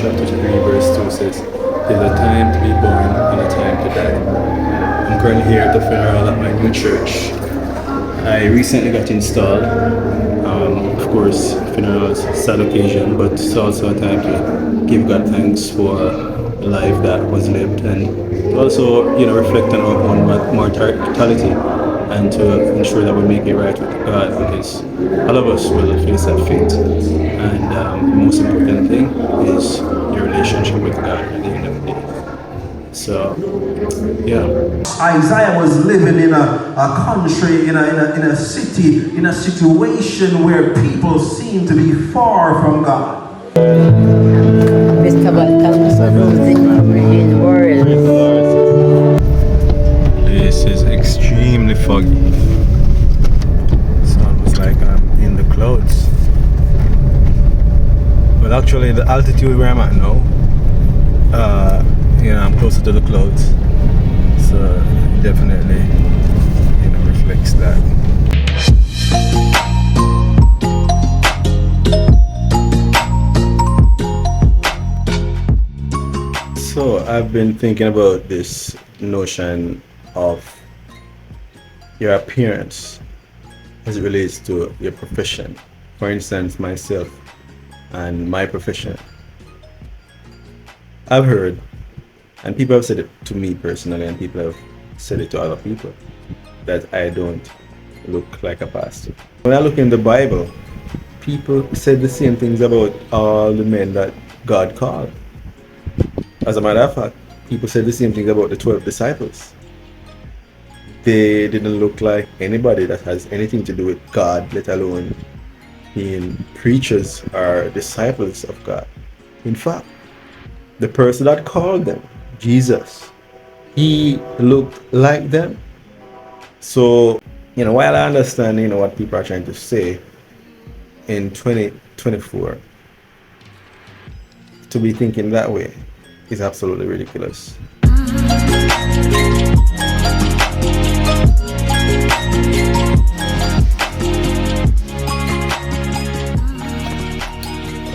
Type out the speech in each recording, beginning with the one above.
chapter 3, verse 2 says, there's a time to be born and a time to die. I'm currently here at the funeral at my new church. I recently got installed. Of course, funeral is a sad occasion, but it's also a time to give God thanks for the life that was lived, and to also, reflect on our own mortality, and to ensure that we make it right with God, because all of us will face that fate. And the most important thing is your relationship with God at the end of the day. So, yeah. Isaiah was living in a country, in a city, in a situation where people seem to be far from God. This is extremely foggy. It's almost like I'm in the clouds. But actually, the altitude where I'm at now, I'm closer to the clouds, so it definitely, reflects that. So I've been thinking about this notion of your appearance as it relates to your profession. For instance, myself and my profession. I've heard, and people have said it to me personally, and people have said it to other people, that I don't look like a pastor. When I look in the Bible, people said the same things about all the men that God called. As a matter of fact, people said the same thing about the 12 disciples. They didn't look like anybody that has anything to do with God, let alone being preachers or disciples of God. In fact, the person that called them, Jesus, he looked like them. So, while I understand, what people are trying to say in 2024, to be thinking that way is absolutely ridiculous.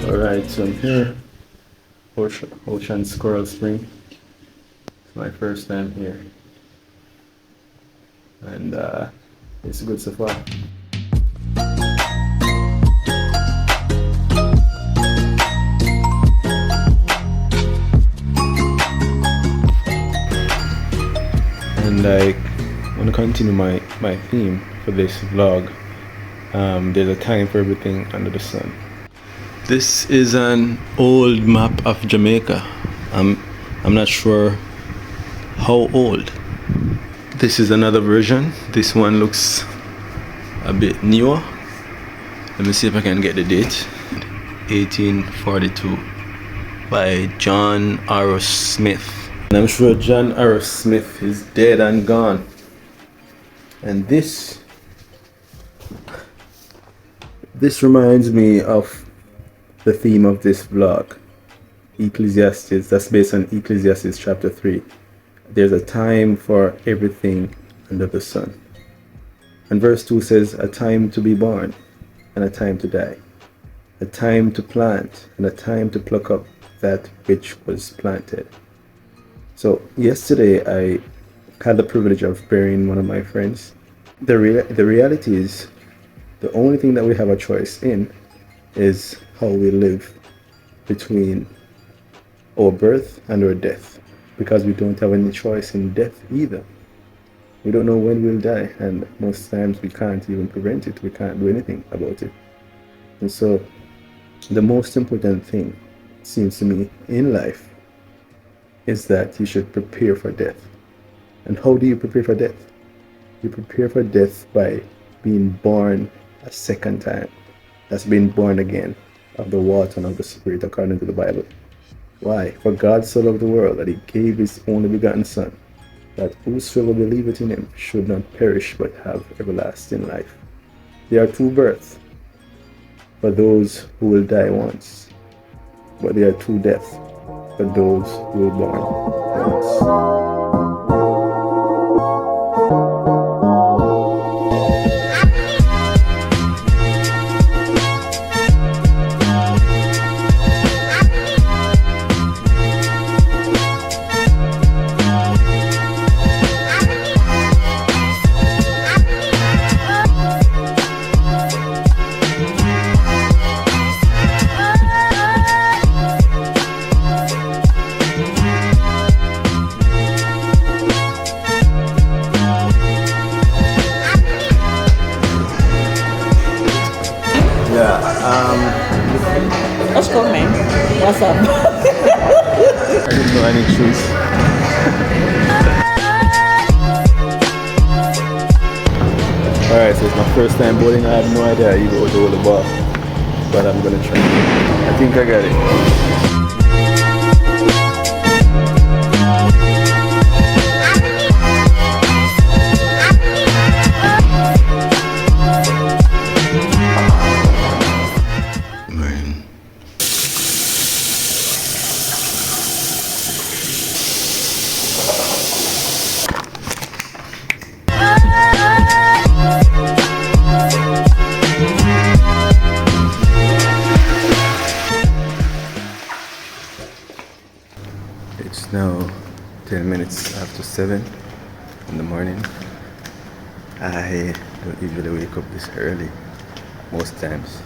Alright, so I'm here, Ocean Squirrel Spring. It's my first time here, and it's good so far. And I want to continue my theme for this vlog. There's a time for everything under the sun. This is an old map of Jamaica. I'm not sure how old. This is another version. This one looks a bit newer. Let me see if I can get the date. 1842 by John R. Smith. And I'm sure John R. Smith is dead and gone. And this reminds me of the theme of this vlog, Ecclesiastes. That's based on Ecclesiastes chapter 3. There's a time for everything under the sun. And verse 2 says, a time to be born and a time to die, a time to plant and a time to pluck up that which was planted. So yesterday I had the privilege of burying one of my friends. The reality is, the only thing that we have a choice in is how we live between our birth and our death, because we don't have any choice in death either. We don't know when we'll die, and most times we can't even prevent it. We can't do anything about it. And so the most important thing, it seems to me, in life is that you should prepare for death. And how do you prepare for death? You prepare for death by being born a second time. That's being born again of the water and of the Spirit, according to the Bible. Why? For God so loved the world that he gave his only begotten Son, that whosoever believeth in him should not perish but have everlasting life. There are two births for those who will die once, but there are two deaths for those who will born once. breakfast up. I didn't know any shoes. Alright, so it's my first time bowling. I have no idea how you go to hold the ball, but I'm gonna try. I think I got it. It's now 10 minutes after 7 in the morning. I don't usually wake up this early most times,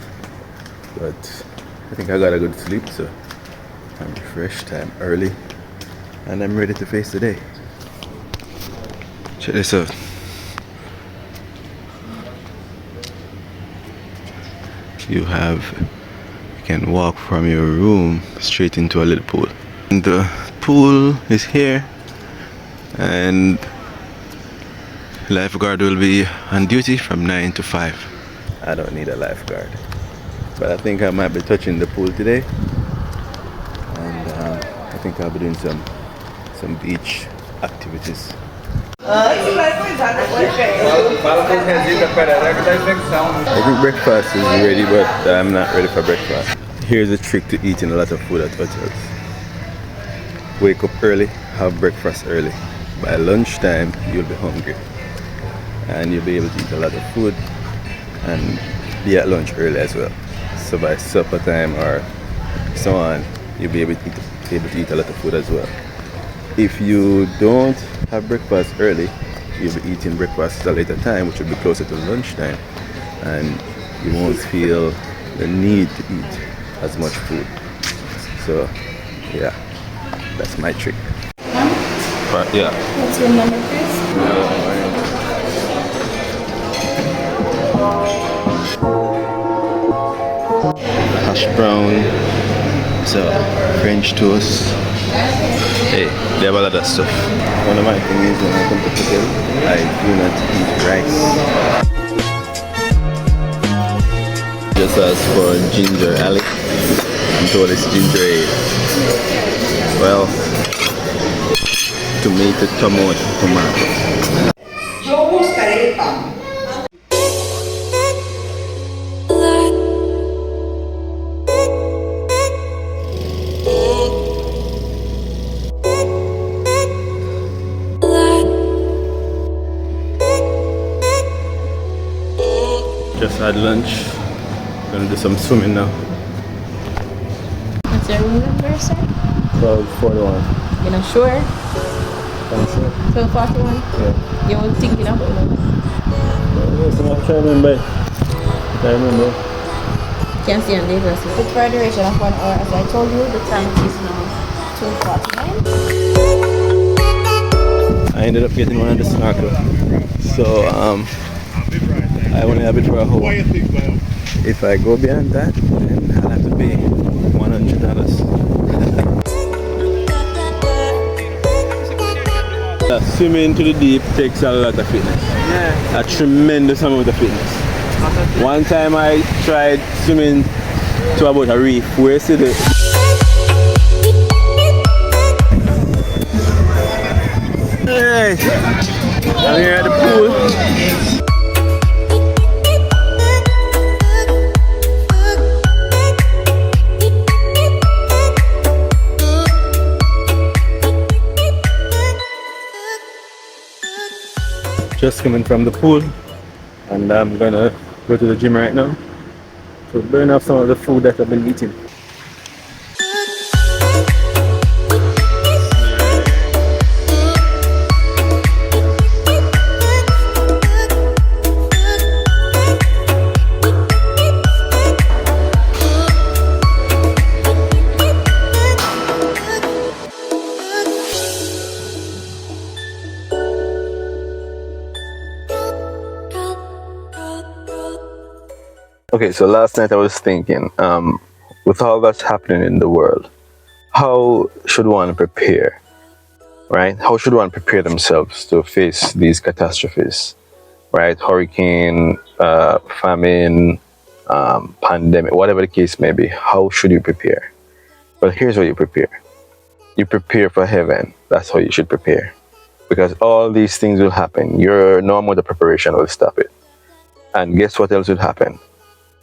but I think I got a good sleep, so I'm refreshed, I'm early, and I'm ready to face the day. Check this out. You can walk from your room straight into a little pool. And the pool is here, and lifeguard will be on duty from 9 to 5. I don't need a lifeguard, but I think I might be touching the pool today, and I think I'll be doing some beach activities. I think breakfast is ready, but I'm not ready for breakfast. Here's a trick to eating a lot of food at hotels. Wake up early, have breakfast early. By lunchtime, you'll be hungry, and you'll be able to eat a lot of food and be at lunch early as well. So by supper time or so on, you'll be able to eat a lot of food as well. If you don't have breakfast early, you'll be eating breakfast at a later time, which will be closer to lunchtime, and you won't feel the need to eat as much food. So yeah, that's my trick. But yeah. What's your number, please? Hash brown, so French toast. Hey, they have a lot of stuff. One of my things is when I come to hotel, I do not eat rice. Just as for ginger ale, I'm told it's ginger ale. Well, tomato. Just had lunch. Gonna do some swimming now. What's your room number, sir? 12:41. You're not sure? Thanks, sir. 12:41? Yeah. You won't think enough? Yes, I'm trying to remember. Can't see on the address. It's for a duration of 1 hour. As I told you, the time is now 2:49. I ended up getting one of the snorkel. So I only have it for a whole. If I go beyond that, then I'll have to pay $100. Swimming to the deep takes a lot of fitness. Yeah. A tremendous amount of fitness. One time I tried swimming to about a reef. Where is it? Hey! I'm here at the pool. Just coming from the pool, and I'm gonna go to the gym right now to burn off some of the food that I've been eating. Okay, so last night I was thinking, with all that's happening in the world, how should one prepare, right? How should one prepare themselves to face these catastrophes, right? Hurricane, famine, pandemic, whatever the case may be. How should you prepare? Well, here's what you prepare. You prepare for heaven. That's how you should prepare. Because all these things will happen. Your normal preparation will stop it. And guess what else will happen?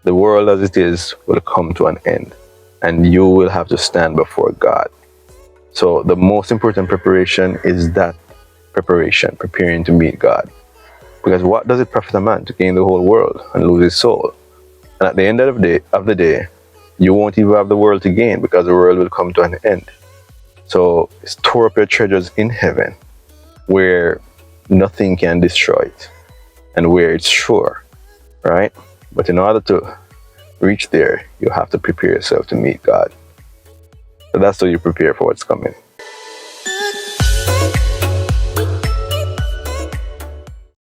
The world as it is will come to an end. And you will have to stand before God. So the most important preparation is that preparation, preparing to meet God. Because what does it profit a man to gain the whole world and lose his soul? And at the end of the day, you won't even have the world to gain because the world will come to an end. So store up your treasures in heaven where nothing can destroy it and where it's sure, right? But in order to reach there, you have to prepare yourself to meet God. So that's how you prepare for what's coming.